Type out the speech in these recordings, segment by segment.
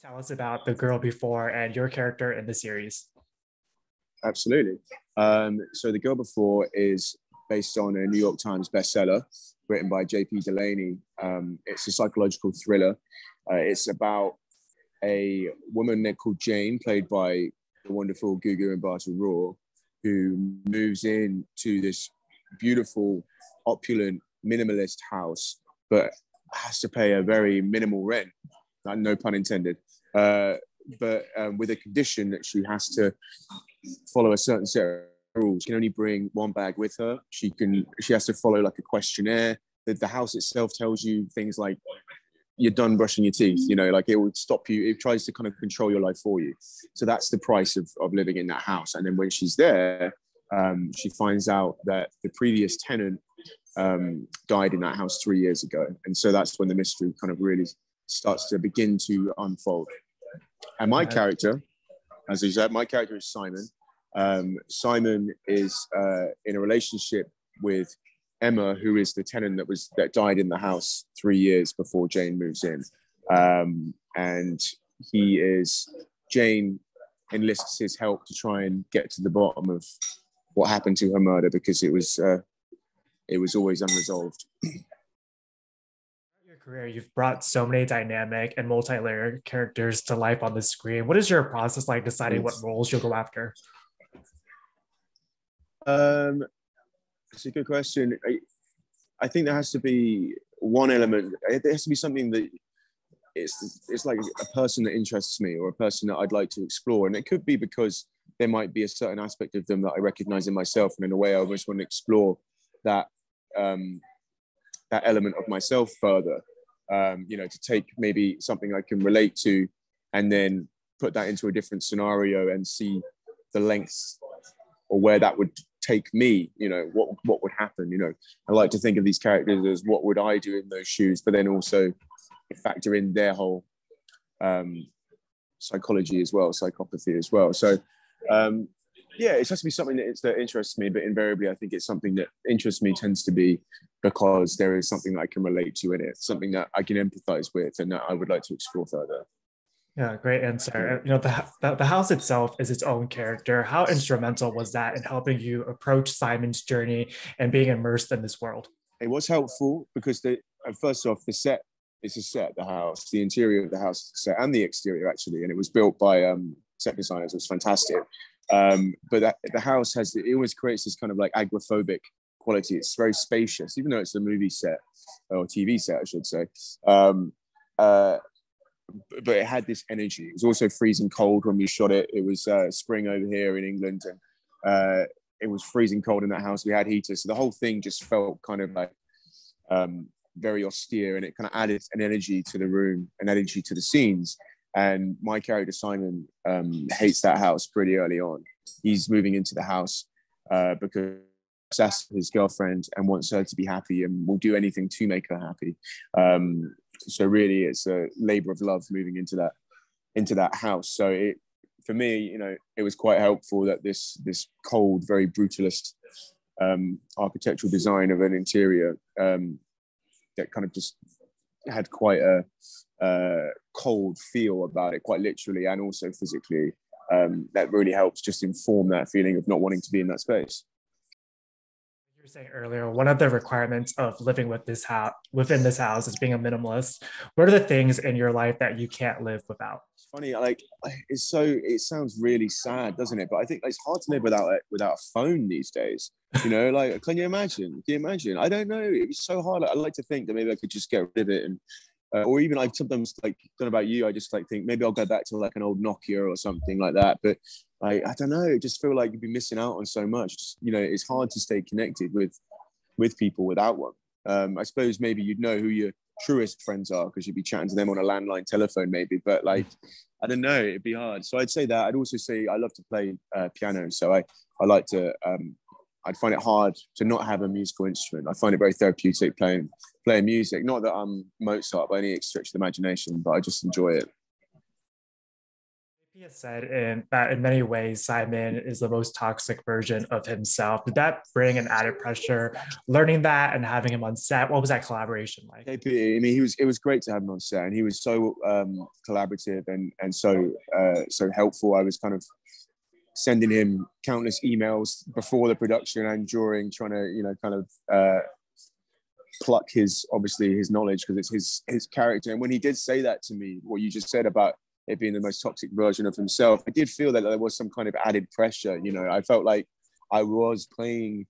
Tell us about the girl before and your character in the series. Absolutely. So The Girl Before is based on a New York Times bestseller written by J.P. Delaney. It's a psychological thriller. It's about a woman called Jane, played by the wonderful Gugu Mbatha Raw, who moves into this beautiful, opulent, minimalist house, but has to pay a very minimal rent. No pun intended. But with a condition that she has to follow a certain set of rules. She can only bring one bag with her. She has to follow like a questionnaire. The house itself tells you things like you're done brushing your teeth, like it would stop you. It tries to kind of control your life for you. So that's the price of living in that house. And then when she's there, she finds out that the previous tenant died in that house 3 years ago. And so that's when the mystery kind of really starts to begin to unfold. And my character, as you said, my character is Simon. Simon is in a relationship with Emma, who is the tenant that died in the house 3 years before Jane moves in. And Jane enlists his help to try and get to the bottom of what happened to her murder, because it was always unresolved. Your career, you've brought so many dynamic and multi-layered characters to life on the screen. What is your process like deciding what roles you'll go after? It's a good question. I think there has to be one element. There has to be something that it's like a person that interests me, or a person that I'd like to explore. And it could be because there might be a certain aspect of them that I recognize in myself, and in a way I almost want to explore that that element of myself further. To take maybe something I can relate to, and then put that into a different scenario and see the lengths or where that would take me. What would happen. I like to think of these characters as what would I do in those shoes, but then also factor in their whole psychology as well, psychopathy as well. So it has to be something that interests me, but invariably I think it's something that interests me tends to be because there is something that I can relate to in it, something that I can empathize with, and that I would like to explore further. Yeah, great answer. The house itself is its own character. How instrumental was that in helping you approach Simon's journey and being immersed in this world? It was helpful because first off, the set is a set, the house, the interior of the house is a set, and the exterior actually, and it was built by set designers. It was fantastic. But the house it always creates this kind of like agoraphobic quality. It's very spacious, even though it's a movie set or TV set, I should say. But it had this energy. It was also freezing cold when we shot it. It was spring over here in England, and it was freezing cold in that house. We had heaters, so the whole thing just felt kind of like very austere, and it kind of added an energy to the room, an energy to the scenes. And my character Simon hates that house pretty early on. He's moving into the house because that's his girlfriend and wants her to be happy and will do anything to make her happy. So really, it's a labor of love moving into that house. So for me, it was quite helpful that this cold, very brutalist architectural design of an interior that kind of just had quite a cold feel about it, quite literally and also physically. That really helps just inform that feeling of not wanting to be in that space. You were saying earlier, one of the requirements of living within this house is being a minimalist. What are the things in your life that you can't live without? It's funny, it sounds really sad, doesn't it? But I think it's hard to live without a phone these days. Like, can you imagine? Can you imagine? I don't know. It was so hard. I like to think that maybe I could just get rid of it, and or even I sometimes like, don't know about you, I just like think maybe I'll go back to like an old Nokia or something like that. But I don't know. I just feel like you'd be missing out on so much. It's hard to stay connected with people without one. I suppose maybe you'd know who your truest friends are because you'd be chatting to them on a landline telephone maybe, but like, I don't know, it'd be hard. So I'd say that. I'd also say I love to play piano. So I like to, I'd find it hard to not have a musical instrument. I find it very therapeutic playing music. Not that I'm Mozart by any stretch of the imagination, but I just enjoy it. He has said that in many ways, Simon is the most toxic version of himself. Did that bring an added pressure, learning that and having him on set? What was that collaboration like? KP, I mean, it was great to have him on set, and he was so collaborative and so so helpful. I was kind of sending him countless emails before the production and during, trying to kind of pluck his obviously his knowledge, because it's his character. And when he did say that to me, what you just said about it being the most toxic version of himself, I did feel that there was some kind of added pressure. I felt like I was playing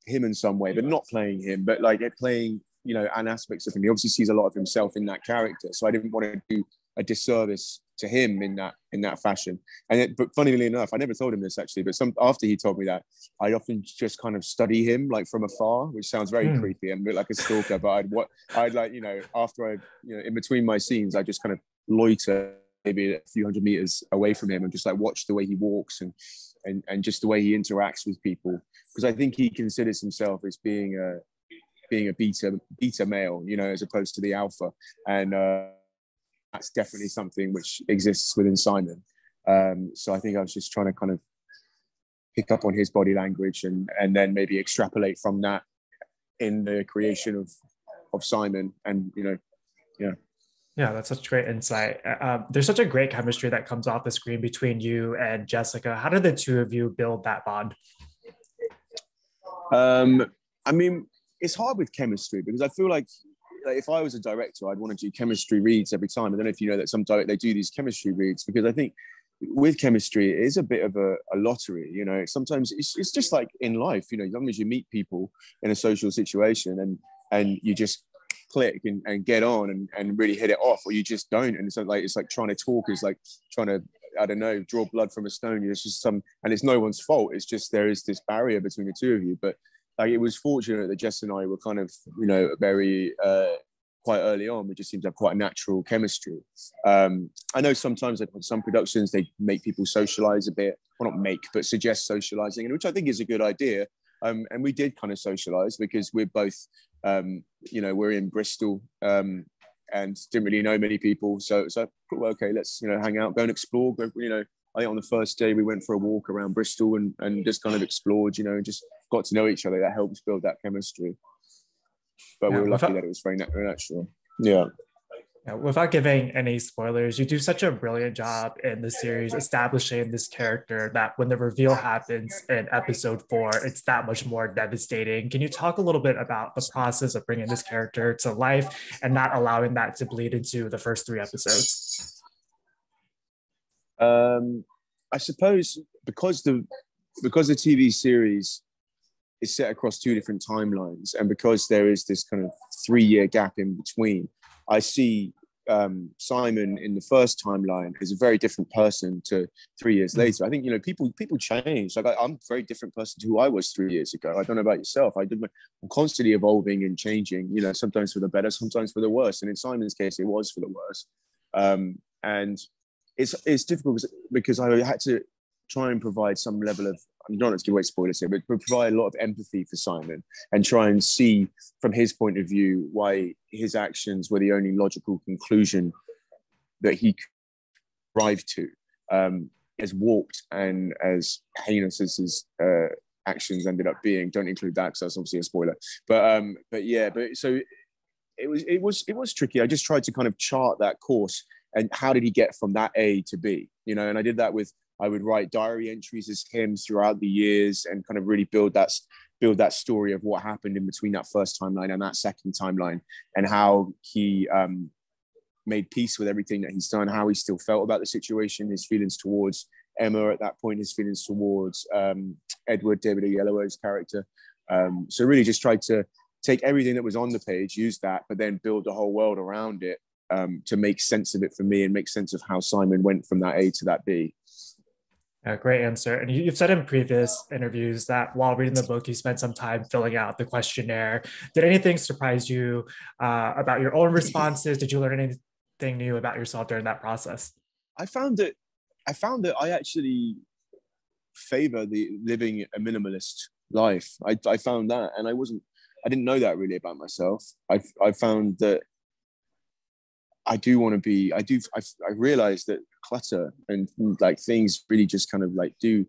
him in some way, but not playing him, but like playing, an aspects of him. He obviously sees a lot of himself in that character. So I didn't want to do a disservice to him in that fashion. But funnily enough, I never told him this actually, but after he told me that, I'd often just kind of study him like from afar, which sounds very creepy and a bit like a stalker. But I'd like, after in between my scenes, I just kind of loiter maybe a few hundred meters away from him and just like watch the way he walks and just the way he interacts with people, because I think he considers himself as being a beta male, as opposed to the alpha, and that's definitely something which exists within Simon. So I think I was just trying to kind of pick up on his body language and then maybe extrapolate from that in the creation of Simon, and yeah. Yeah, that's such great insight. There's such a great chemistry that comes off the screen between you and Jessica. How did the two of you build that bond? I mean, it's hard with chemistry because I feel like if I was a director, I'd want to do chemistry reads every time. I don't know if you know that some they do these chemistry reads, because I think with chemistry, it is a bit of a lottery. Sometimes it's just like in life. As long as you meet people in a social situation and you just click and get on and really hit it off, or you just don't. And it's like trying to talk is like trying to, I don't know, draw blood from a stone. It's just and it's no one's fault. It's just there is this barrier between the two of you. But like, it was fortunate that Jess and I were kind of, very quite early on. We just seemed to have quite a natural chemistry. I know sometimes like some productions, they make people socialize a bit, well, not make, but suggest socializing, which I think is a good idea. And we did kind of socialize because we're both, we're in Bristol and didn't really know many people. So well, okay, let's, hang out, go and explore. Go, I think on the first day we went for a walk around Bristol and just kind of explored, and just got to know each other. That helps build that chemistry. But we were lucky that it was very natural. Yeah. Without giving any spoilers, you do such a brilliant job in the series establishing this character that when the reveal happens in episode 4, it's that much more devastating. Can you talk a little bit about the process of bringing this character to life and not allowing that to bleed into the first 3 episodes? I suppose because the TV series is set across 2 different timelines, and because there is this kind of 3-year gap in between, I see Simon in the first timeline is a very different person to 3 years later. I think people change. Like I'm a very different person to who I was 3 years ago. I don't know about yourself. I'm constantly evolving and changing. Sometimes for the better, sometimes for the worse. And in Simon's case, it was for the worse. And it's difficult because I had to try and provide some level of, I'm not going to give away spoilers here, but provide a lot of empathy for Simon and try and see from his point of view why his actions were the only logical conclusion that he could arrive to. As warped and as heinous as his actions ended up being, don't include that because that's obviously a spoiler. But so it was tricky. I just tried to kind of chart that course and how did he get from that A to B, and I did that with, I would write diary entries as him throughout the years and kind of really build that story of what happened in between that first timeline and that second timeline, and how he made peace with everything that he's done, how he still felt about the situation, his feelings towards Emma at that point, his feelings towards Edward, David Oyelowo's character. So really just tried to take everything that was on the page, use that, but then build the whole world around it to make sense of it for me and make sense of how Simon went from that A to that B. Great answer. And you've said in previous interviews that while reading the book, you spent some time filling out the questionnaire. Did anything surprise you about your own responses? Did you learn anything new about yourself during that process? I found that I actually favor the living a minimalist life. I found that, and I didn't know that really about myself. I found that I do want to be. I realize that clutter and like things really just kind of like do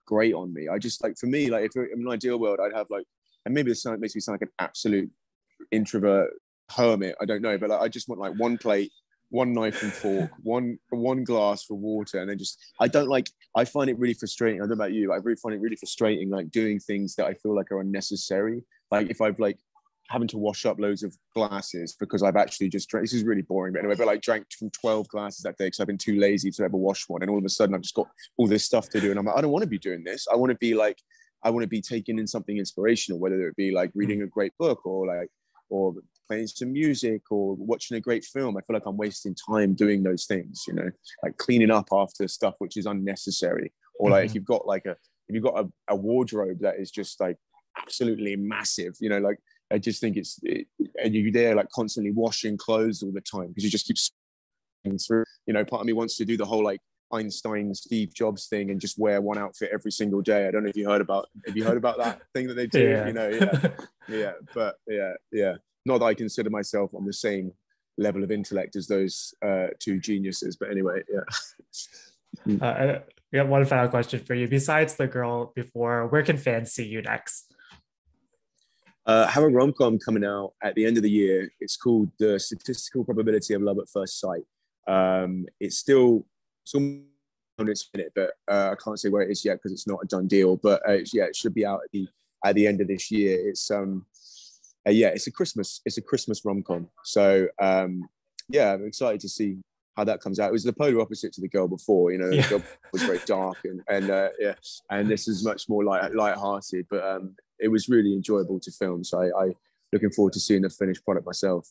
great on me. I just like, for me, like if in an ideal world, I'd have like, and maybe this makes me sound like an absolute introvert hermit. I don't know, but like, I just want like one plate, one knife and fork, one glass for water, and then just I don't like. I find it really frustrating. I don't know about you, but I really find it really frustrating, like doing things that I feel like are unnecessary. Like if I've like having to wash up loads of glasses because I've actually just drank. This is really boring, but anyway, but like drank from 12 glasses that day because I've been too lazy to ever wash one. And all of a sudden I've just got all this stuff to do. And I'm like, I don't want to be doing this. I want to be like, I want to be taking in something inspirational, whether it be like reading a great book or like, or playing some music or watching a great film. I feel like I'm wasting time doing those things, you know, like cleaning up after stuff which is unnecessary. Or like if you've got like if you've got a wardrobe that is just like absolutely massive, you know, like I just think and you're there like constantly washing clothes all the time because you just keep through. You know, part of me wants to do the whole like Einstein Steve Jobs thing and just wear one outfit every single day. I don't know if you heard about. Have you heard about that thing that they do? Yeah. You know, but yeah. Not that I consider myself on the same level of intellect as those two geniuses, but anyway, yeah. We have one final question for you. Besides The Girl Before, where can fans see you next? Have a rom-com coming out at the end of the year. It's called The Statistical Probability of Love at First Sight. It's still on its minute, but I can't say where it is yet because it's not a done deal. But yeah, it should be out at the end of this year. It's a Christmas rom-com. So yeah, I'm excited to see how that comes out. It was the polar opposite to The Girl Before. You know, The Girl was very dark and yeah, and this is much more light-hearted. But it was really enjoyable to film. So I looking forward to seeing the finished product myself.